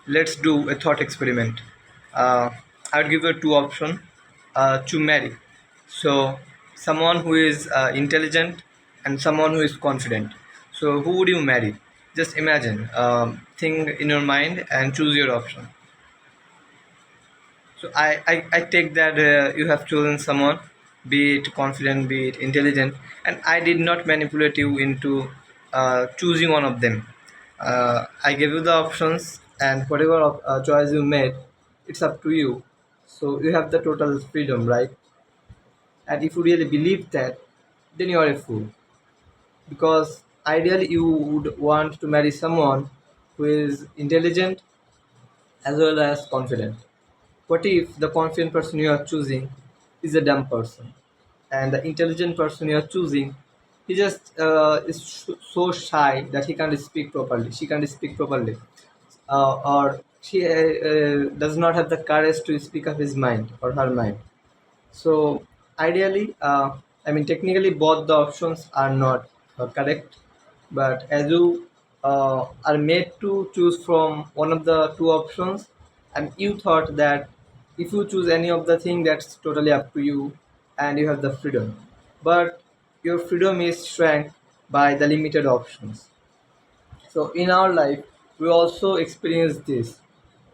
let's do a thought experiment. I'll give you two options to marry. So, someone who is intelligent and someone who is confident. So, who would you marry? Just imagine, think in your mind and choose your option. So, I take that you have chosen someone, be it confident, be it intelligent, and I did not manipulate you into choosing one of them. I gave you the options, and whatever choice you made, it's up to you. So you have the total freedom, right? And if you really believe that, then you are a fool. Because ideally, you would want to marry someone who is intelligent as well as confident. What if the confident person you are choosing is a dumb person, and the intelligent person you are choosing, he just is so shy that he can't speak properly. She can't speak properly, or she does not have the courage to speak up his mind or her mind. So ideally, I mean technically both the options are not correct, but as you are made to choose from one of the two options, and you thought that if you choose any of the thing, that's totally up to you, and you have the freedom. But your freedom is shrank by the limited options. So in our life, we also experience this.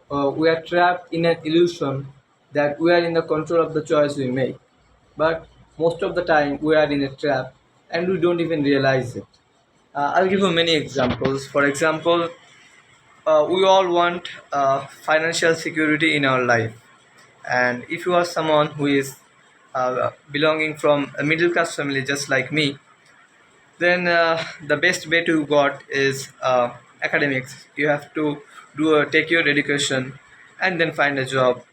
We are trapped in an illusion that we are in the control of the choice we make. But most of the time, we are in a trap and we don't even realize it. I'll give you many examples. For example, we all want financial security in our life. And if you are someone who is belonging from a middle class family just like me, then the best way to got is academics. You have to take your education and then find a job,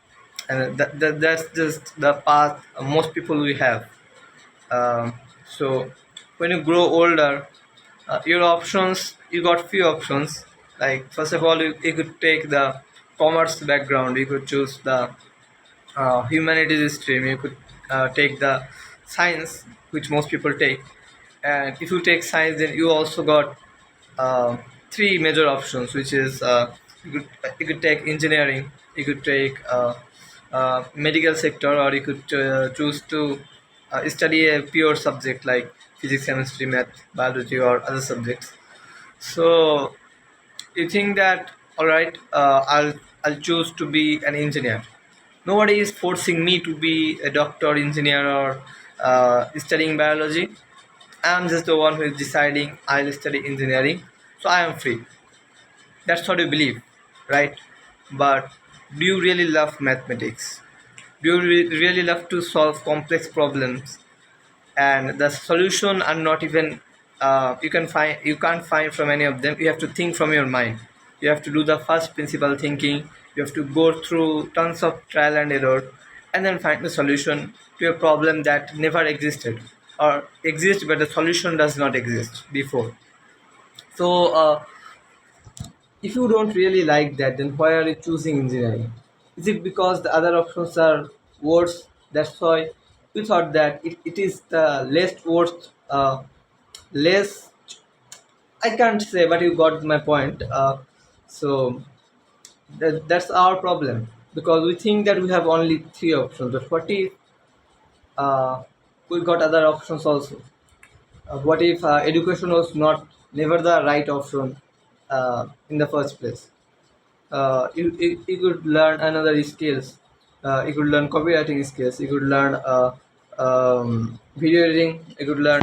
and that's just the path most people will have. So when you grow older, your options, you got few options. Like first of all, you could take the commerce background, you could choose the humanities stream, you could take the science, which most people take. And if you take science, then you also got uh, three major options, which is you could take engineering, you could take medical sector, or you could choose to study a pure subject like physics, chemistry, math, biology, or other subjects. So you think that, all right, I'll choose to be an engineer. Nobody is forcing me to be a doctor, engineer, or studying biology. I'm just the one who is deciding I'll study engineering, so I am free. That's what you believe, right? But do you really love mathematics? Do you really love to solve complex problems? And the solution are not even you can't find from any of them. You have to think from your mind. You have to do the first principle thinking. You have to go through tons of trial and error, and then find the solution to a problem that never existed, or exists but the solution does not exist before. So if you don't really like that, then why are you choosing engineering? Is it because the other options are worse? That's why you thought that it is the less worst, less. I can't say, but you got my point. So that's our problem, because we think that we have only three options. But what if we got other options also? What if education was not never the right option in the first place? You could learn another skills. You could learn copywriting skills. You could learn video editing. You could learn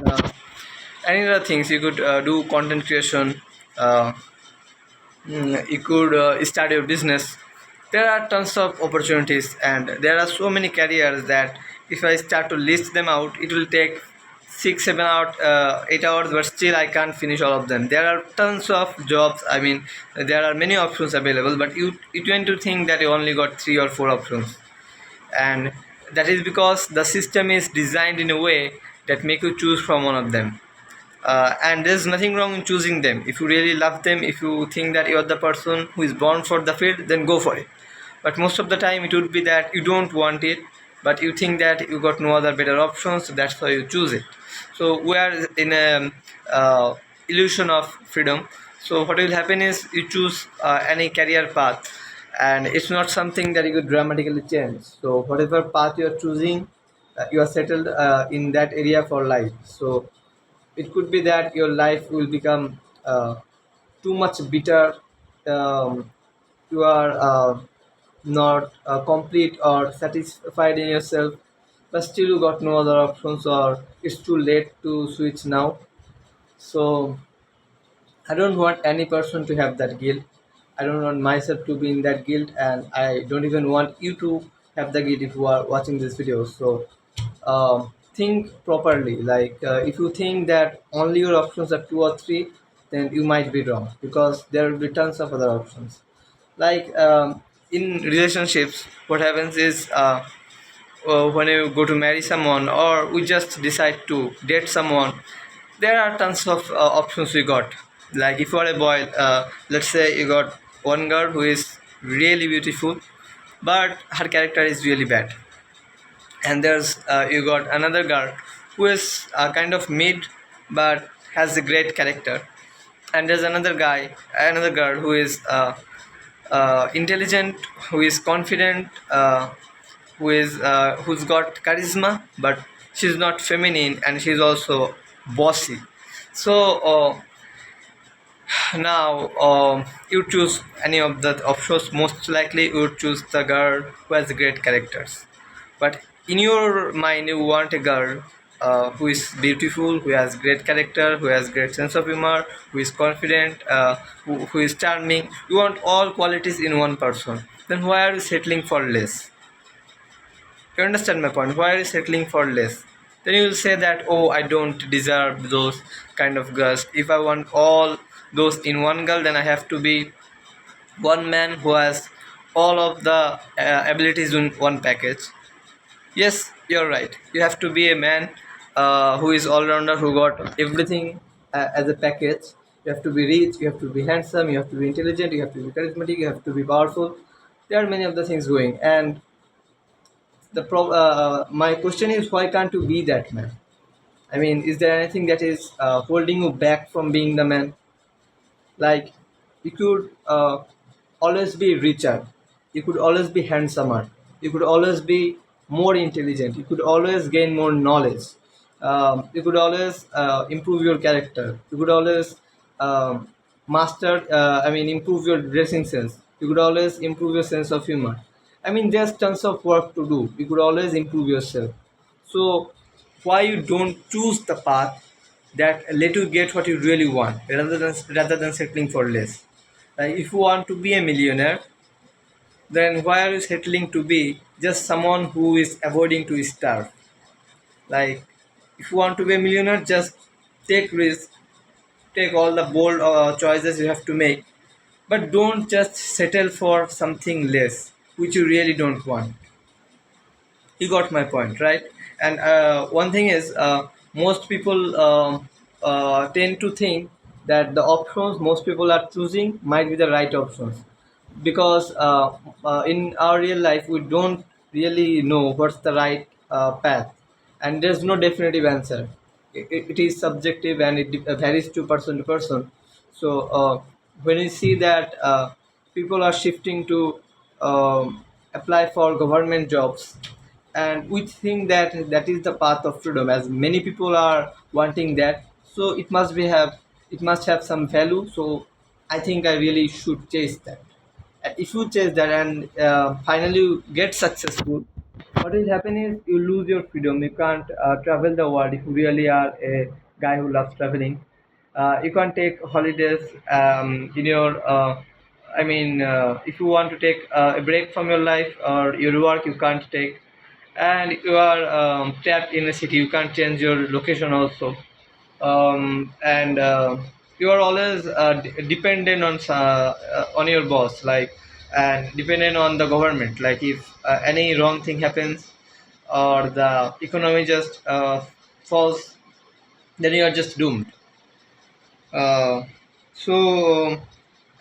any other things. You could do content creation. Uh, you could start your business. There are tons of opportunities, and there are so many careers that if I start to list them out, it will take 6 7 hours 8 hours, but still I can't finish all of them. There are tons of jobs. I mean, there are many options available, but you tend to think that you only got three or four options. And that is because the system is designed in a way that make you choose from one of them. And there's nothing wrong in choosing them. If you really love them, if you think that you're the person who is born for the field, then go for it. But most of the time it would be that you don't want it, but you think that you got no other better options, so that's why you choose it. So we are in a illusion of freedom. So what will happen is you choose any career path, and it's not something that you could dramatically change. So whatever path you are choosing, you are settled in that area for life. So it could be that your life will become too much bitter. You are not complete or satisfied in yourself, but still you got no other options, or it's too late to switch now. So I don't want any person to have that guilt. I don't want myself to be in that guilt, and I don't even want you to have the guilt if you are watching this video. So think properly. Like if you think that only your options are two or three, then you might be wrong, because there will be tons of other options. Like in relationships, what happens is when you go to marry someone, or we just decide to date someone, there are tons of options we got. Like if you are a boy, let's say you got one girl who is really beautiful, but her character is really bad. And there's you got another girl who is kind of mid, but has a great character. And there's another girl who is intelligent, who is confident, who's got charisma, but she's not feminine, and she's also bossy. So now you choose any of the options. Most likely you would choose the girl who has great characters, but in your mind you want a girl who is beautiful, who has great character, who has great sense of humor, who is confident, who is charming. You want all qualities in one person. Then why are you settling for less? You understand my point? Why are you settling for less? Then you will say that, oh, I don't deserve those kind of girls. If I want all those in one girl, then I have to be one man who has all of the abilities in one package. Yes, you're right. You have to be a man who is all rounder, who got everything as a package. You have to be rich, you have to be handsome, you have to be intelligent, you have to be charismatic, you have to be powerful. There are many of the things going. And my question is, why can't you be that man? I mean, is there anything that is holding you back from being the man? Like, you could always be richer, you could always be handsomer, you could always be more intelligent, you could always gain more knowledge, you could always improve your character, you could always improve your dressing sense, you could always improve your sense of humor. I mean, there's tons of work to do. You could always improve yourself. So why you don't choose the path that let you get what you really want, rather than settling for less? Like if you want to be a millionaire, then why are you settling to be just someone who is avoiding to starve? Like if you want to be a millionaire, just take risk, take all the bold choices you have to make, but don't just settle for something less which you really don't want. You got my point, right? And one thing is, most people tend to think that the options most people are choosing might be the right options, because in our real life we don't really know what's the right path, and there's no definitive answer. It is subjective, and it varies to person. So when you see that people are shifting to apply for government jobs, and we think that that is the path of freedom, as many people are wanting that, so it must have some value. So I think I really should chase that. And if you chase that and finally you get successful, what will happen is you lose your freedom. You can't travel the world if you really are a guy who loves traveling. You can't take holidays in your if you want to take a break from your life or your work, you can't take. And you are trapped in a city, you can't change your location also. And you are always dependent on your boss, like, and dependent on the government. Like if any wrong thing happens, or the economy just falls, then you are just doomed. Uh, so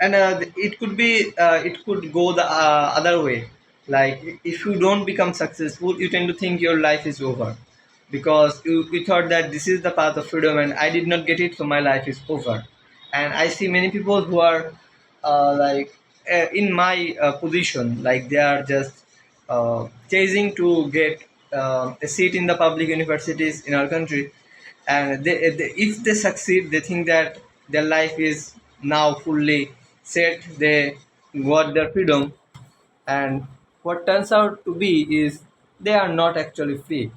and it could go the other way. Like if you don't become successful, you tend to think your life is over, because you thought that this is the path of freedom and I did not get it, so my life is over. And I see many people who are like in my position, like they are just chasing to get a seat in the public universities in our country, and if they succeed, they think that their life is now fully set. They got their freedom, and what turns out to be is they are not actually free.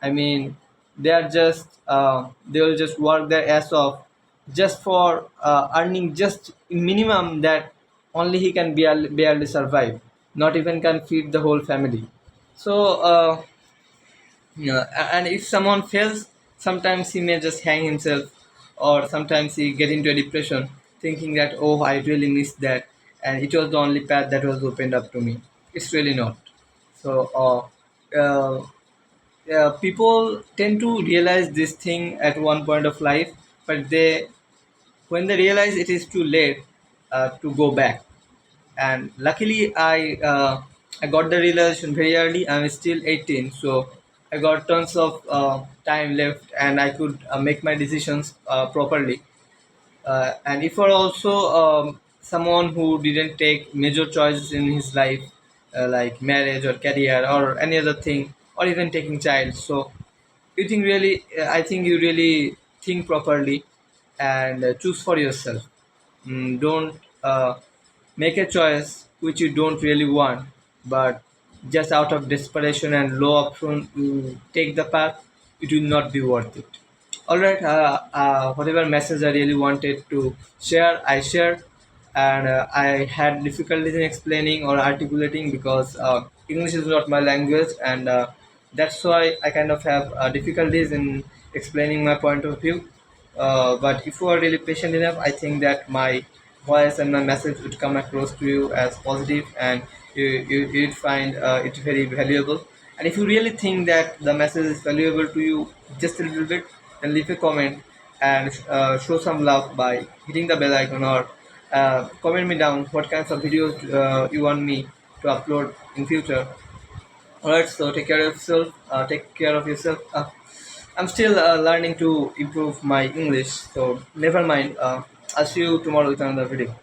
I mean, they are just they will just work their ass off just for earning just minimum that only he can barely survive, not even can feed the whole family. So yeah, and if someone fails, sometimes he may just hang himself, or sometimes he get into a depression, thinking that, oh, I really missed that, and it was the only path that was opened up to me. It's really not. So people tend to realize this thing at one point of life, but they when they realize it is too late to go back. And luckily I got the realization very early. I'm still 18, so I got tons of time left, and I could make my decisions properly. And if you're also someone who didn't take major choices in his life, like marriage or career or any other thing, or even taking child, so you think really I think you really think properly and choose for yourself. Don't make a choice which you don't really want, but just out of desperation and low option you take the path. It will not be worth it. All right, whatever message I really wanted to share, I shared, and I had difficulties in explaining or articulating because English is not my language, and that's why I kind of have difficulties in explaining my point of view. But if you are really patient enough, I think that my voice and my message would come across to you as positive, and you'd find it very valuable. And if you really think that the message is valuable to you just a little bit, then leave a comment and show some love by hitting the bell icon, or comment me down what kinds of videos you want me to upload in future. Alright, so take care of yourself. Take care of yourself. I'm still learning to improve my English, so never mind. I'll see you tomorrow with another video.